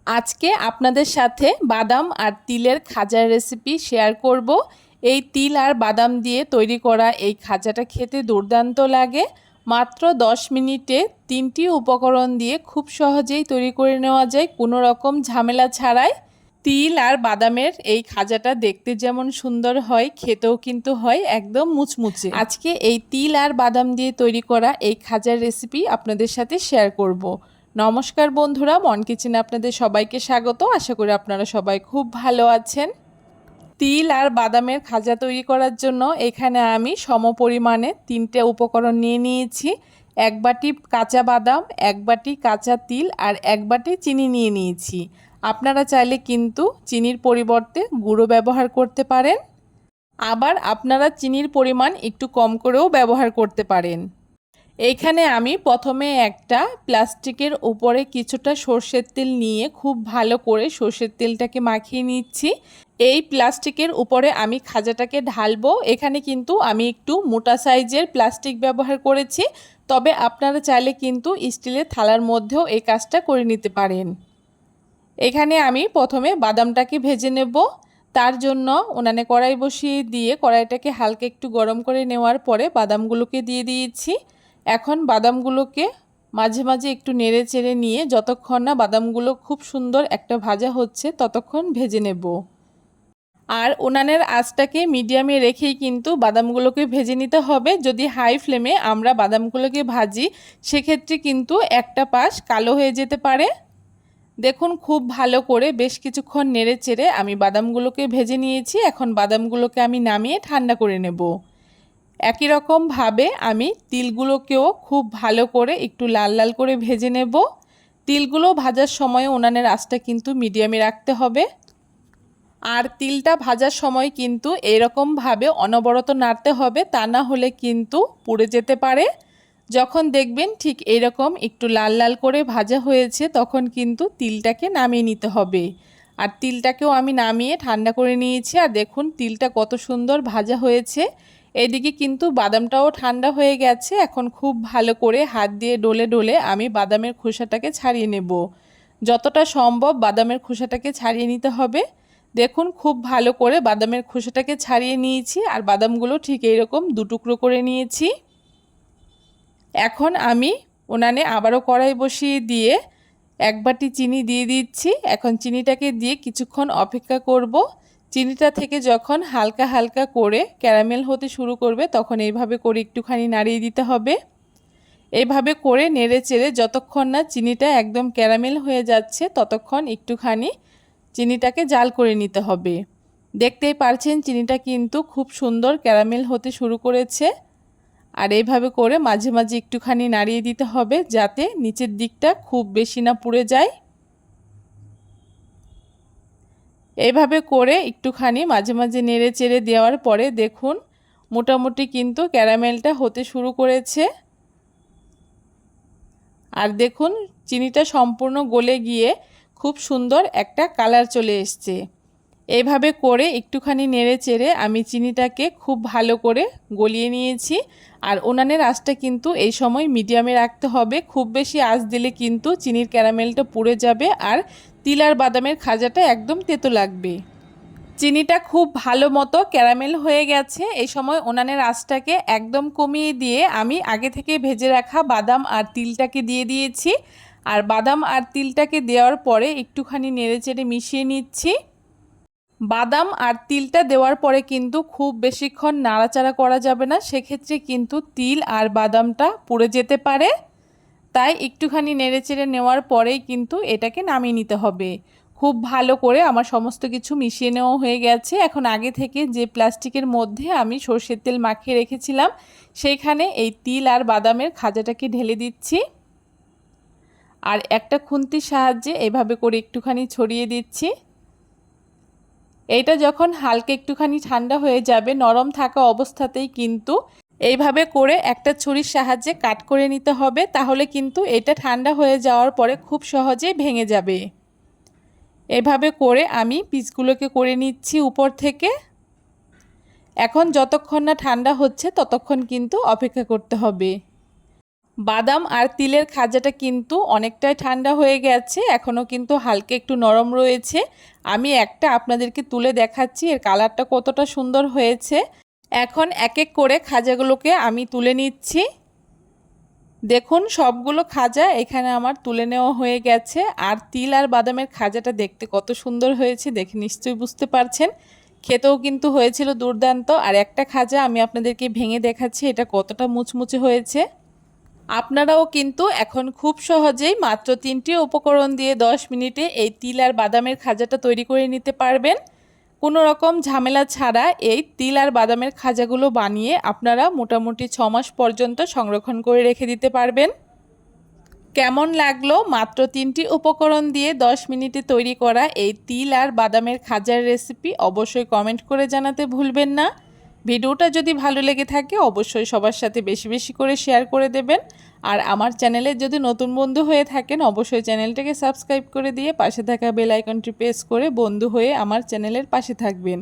আজকে আপনাদের সাথে বাদাম আর তিলের খাজার রেসিপি শেয়ার করব। এই তিল আর বাদাম দিয়ে তৈরি করা এই খাজাটা খেতে দুর্দান্ত লাগে। মাত্র 10 মিনিটে 3টি উপকরণ দিয়ে খুব সহজেই তৈরি করে নেওয়া যায়, কোনো রকম ঝামেলা ছাড়াই। তিল আর বাদামের এই খাজাটা দেখতে যেমন সুন্দর হয়, খেতেও কিন্তু হয় একদম মুচমুচে। আজকে এই তিল আর বাদাম দিয়ে তৈরি করা এই খাজার রেসিপি আপনাদের সাথে শেয়ার করব। নমস্কার বন্ধুরা, মন কিচেনে আপনাদের সবাইকে স্বাগত। আশা করি আপনারা সবাই খুব ভালো আছেন। তিল আর বাদামের খাজা তৈরি করার জন্য এখানে আমি সমপরিমাণে 3টে উপকরণ নিয়ে নিয়েছি। 1 বাটি কাঁচা বাদাম, 1 বাটি কাঁচা তিল আর 1 বাটি চিনি নিয়ে নিয়েছি। আপনারা চাইলে কিন্তু চিনির পরিবর্তে গুঁড়ো ব্যবহার করতে পারেন, আবার আপনারা চিনির পরিমাণ একটু কম করেও ব্যবহার করতে পারেন। এইখানে আমি প্রথমে একটা প্লাস্টিকের উপরে কিছুটা সর্ষের তেল নিয়ে খুব ভালো করে সর্ষের তেলটাকে মাখিয়ে নিচ্ছি। এই প্লাস্টিকের উপরে আমি খাজাটাকে ঢালবো। এখানে কিন্তু আমি একটু মোটা সাইজের প্লাস্টিক ব্যবহার করেছি, তবে আপনারা চাইলে কিন্তু স্টিলের থালার মধ্যেও এই কাজটা করে নিতে পারেন। এখানে আমি প্রথমে বাদামটাকে ভেজে নেব। তার জন্য উনানে কড়াই বসিয়ে দিয়ে কড়াইটাকে হালকা একটু গরম করে নেওয়ার পরে বাদামগুলোকে দিয়ে দিয়েছি। এখন বাদামগুলোকে মাঝে মাঝে একটু নেড়ে চেড়ে নিয়ে যতক্ষণ না বাদামগুলো খুব সুন্দর একটা ভাজা হচ্ছে ততক্ষণ ভেজে নেব। আর উনানের আঁচটাকে মিডিয়ামে রেখেই কিন্তু বাদামগুলোকে ভেজে নিতে হবে। যদি হাই ফ্লেমে আমরা বাদামগুলোকে ভাজি সেক্ষেত্রে কিন্তু একটা পাশ কালো হয়ে যেতে পারে। দেখুন খুব ভালো করে বেশ কিছুক্ষণ নেড়ে চেড়ে আমি বাদামগুলোকে ভেজে নিয়েছি। এখন বাদামগুলোকে আমি নামিয়ে ঠান্ডা করে নেব। একই রকমভাবে আমি তিলগুলোকেও খুব ভালো করে একটু লাল লাল করে ভেজে নেব। তিলগুলো ভাজার সময় উনানের আঁচটা কিন্তু মিডিয়ামে রাখতে হবে। আর তিলটা ভাজার সময় কিন্তু এরকমভাবে অনবরত নাড়তে হবে, তা না হলে কিন্তু পুড়ে যেতে পারে। যখন দেখবেন ঠিক এরকম একটু লাল লাল করে ভাজা হয়েছে তখন কিন্তু তিলটাকে নামিয়ে নিতে হবে। আর তিলটাকেও আমি নামিয়ে ঠান্ডা করে নিয়েছি। আর দেখুন তিলটা কত সুন্দর ভাজা হয়েছে। এদিকে কিন্তু বাদামটাও ঠান্ডা হয়ে গেছে। এখন খুব ভালো করে হাত দিয়ে ডলে ডলে আমি বাদামের খোসাটাকে ছাড়িয়ে নেব। যতটা সম্ভব বাদামের খোসাটাকে ছাড়িয়ে নিতে হবে। দেখুন খুব ভালো করে বাদামের খোসাটাকে ছাড়িয়ে নিয়েছি আর বাদামগুলো ঠিক এইরকম দুটুকরো করে নিয়েছি। এখন আমি উনানে আবারও কড়াই বসিয়ে দিয়ে 1 বাটি চিনি দিয়ে দিচ্ছি। এখন চিনিটাকে দিয়ে কিছুক্ষণ অপেক্ষা করব। চিনিটা থেকে যখন হালকা হালকা করে ক্যারামেল হতে শুরু করবে তখন এইভাবে করে একটুখানি নাড়িয়ে দিতে হবে। এইভাবে করে নেড়ে চেড়ে যতক্ষণ না চিনিটা একদম ক্যারামেল হয়ে যাচ্ছে ততক্ষণ একটুখানি চিনিটাকে জাল করে নিতে হবে। দেখতেই পারছেন চিনিটা কিন্তু খুব সুন্দর ক্যারামেল হতে শুরু করেছে। আর এইভাবে করে মাঝে মাঝে একটুখানি নাড়িয়ে দিতে হবে যাতে নিচের দিকটা খুব বেশি না পুড়ে যায়। এইভাবে করে একটুখানি মাঝে মাঝে নেড়ে চেড়ে দেওয়ার পরে দেখুন মোটামুটি কিন্তু ক্যারামেলটা হতে শুরু করেছে। আর দেখুন চিনিটা সম্পূর্ণ গলে গিয়ে খুব সুন্দর একটা কালার চলে এসছে। এইভাবে করে একটুখানি নেড়ে চেড়ে আমি চিনিটাকে খুব ভালো করে গলিয়ে নিয়েছি। আর উনানের আঁচটা কিন্তু এই সময় মিডিয়ামে রাখতে হবে। খুব বেশি আঁচ দিলে কিন্তু চিনির ক্যারামেলটা পুড়ে যাবে আর তিল আর বাদামের খাজাটা একদম তেতো লাগবে। চিনিটা খুব ভালো মতো ক্যারামেল হয়ে গেছে। এই সময় উনানের আঁচটাকে একদম কমিয়ে দিয়ে আমি আগে থেকে ভেজে রাখা বাদাম আর তিলটাকে দিয়ে দিয়েছি। আর বাদাম আর তিলটাকে দেওয়ার পরে একটুখানি নেড়েচেড়ে মিশিয়ে নিচ্ছি। বাদাম আর তিলটা দেওয়ার পরে কিন্তু খুব বেশিক্ষণ নাড়াচাড়া করা যাবে না, সেক্ষেত্রে কিন্তু তিল আর বাদামটা পুড়ে যেতে পারে। তাই একটুখানি নেড়েচেড়ে নেওয়ার পরেই কিন্তু এটাকে নামিয়ে নিতে হবে। খুব ভালো করে আমার সমস্ত কিছু মিশিয়ে নেওয়া হয়ে গেছে। এখন আগে থেকে যে প্লাস্টিকের মধ্যে আমি সরষের তেল মাখিয়ে রেখেছিলাম সেইখানে এই তিল আর বাদামের খাজাটাকে ঢেলে দিচ্ছি। আর একটা খুন্তির সাহায্যে এভাবে করে একটুখানি ছড়িয়ে দিচ্ছি। এইটা যখন হালকা একটুখানি ঠান্ডা হয়ে যাবে নরম থাকা অবস্থাতেই কিন্তু এইভাবে করে একটা ছুরির সাহায্যে কাট করে নিতে হবে, তাহলে কিন্তু এটা ঠান্ডা হয়ে যাওয়ার পরে খুব সহজেই ভেঙে যাবে। এভাবে করে আমি পিসগুলোকে করে নিচ্ছি উপর থেকে। এখন যতক্ষণ না ঠান্ডা হচ্ছে ততক্ষণ কিন্তু অপেক্ষা করতে হবে। বাদাম আর তিলের খাজাটা কিন্তু অনেকটাই ঠান্ডা হয়ে গেছে, এখনও কিন্তু হালকা একটু নরম রয়েছে। আমি একটা আপনাদেরকে তুলে দেখাচ্ছি এর কালারটা কতটা সুন্দর হয়েছে। এখন এক এক করে খাজাগুলোকে আমি তুলে নিচ্ছি। দেখুন সবগুলো খাজা এখানে আমার তুলে নেওয়া হয়ে গেছে। আর তিল আর বাদামের খাজাটা দেখতে কত সুন্দর হয়েছে দেখে নিশ্চয়ই বুঝতে পারছেন। খেতেও কিন্তু হয়েছিল দুর্দান্ত। আর একটা খাজা আমি আপনাদেরকে ভেঙে দেখাচ্ছি এটা কতটা মুচমুচে হয়েছে। আপনারাও কিন্তু এখন খুব সহজেই মাত্র 3টি উপকরণ দিয়ে 10 মিনিটে এই তিল আর বাদামের খাজাটা তৈরি করে নিতে পারবেন। কোনো রকম ঝামেলা ছাড়া এই তিল আর বাদামের খাজাগুলো বানিয়ে আপনারা মোটামুটি 6 মাস পর্যন্ত সংরক্ষণ করে রেখে দিতে পারবেন। কেমন লাগলো মাত্র 3টি উপকরণ দিয়ে 10 মিনিটে তৈরি করা এই তিল আর বাদামের খাজার রেসিপি অবশ্যই কমেন্ট করে জানাতে ভুলবেন না। ভিডিওটা যদি ভালো লেগে থাকে অবশ্যই সবার সাথে বেশি বেশি করে শেয়ার করে দেবেন। আর আমার চ্যানেলে যদি নতুন বন্ধু হয়ে থাকেন অবশ্যই চ্যানেলটাকে সাবস্ক্রাইব করে দিয়ে পাশে থাকা বেল আইকনটি প্রেস করে বন্ধু হয়ে আমার চ্যানেলের পাশে থাকবেন।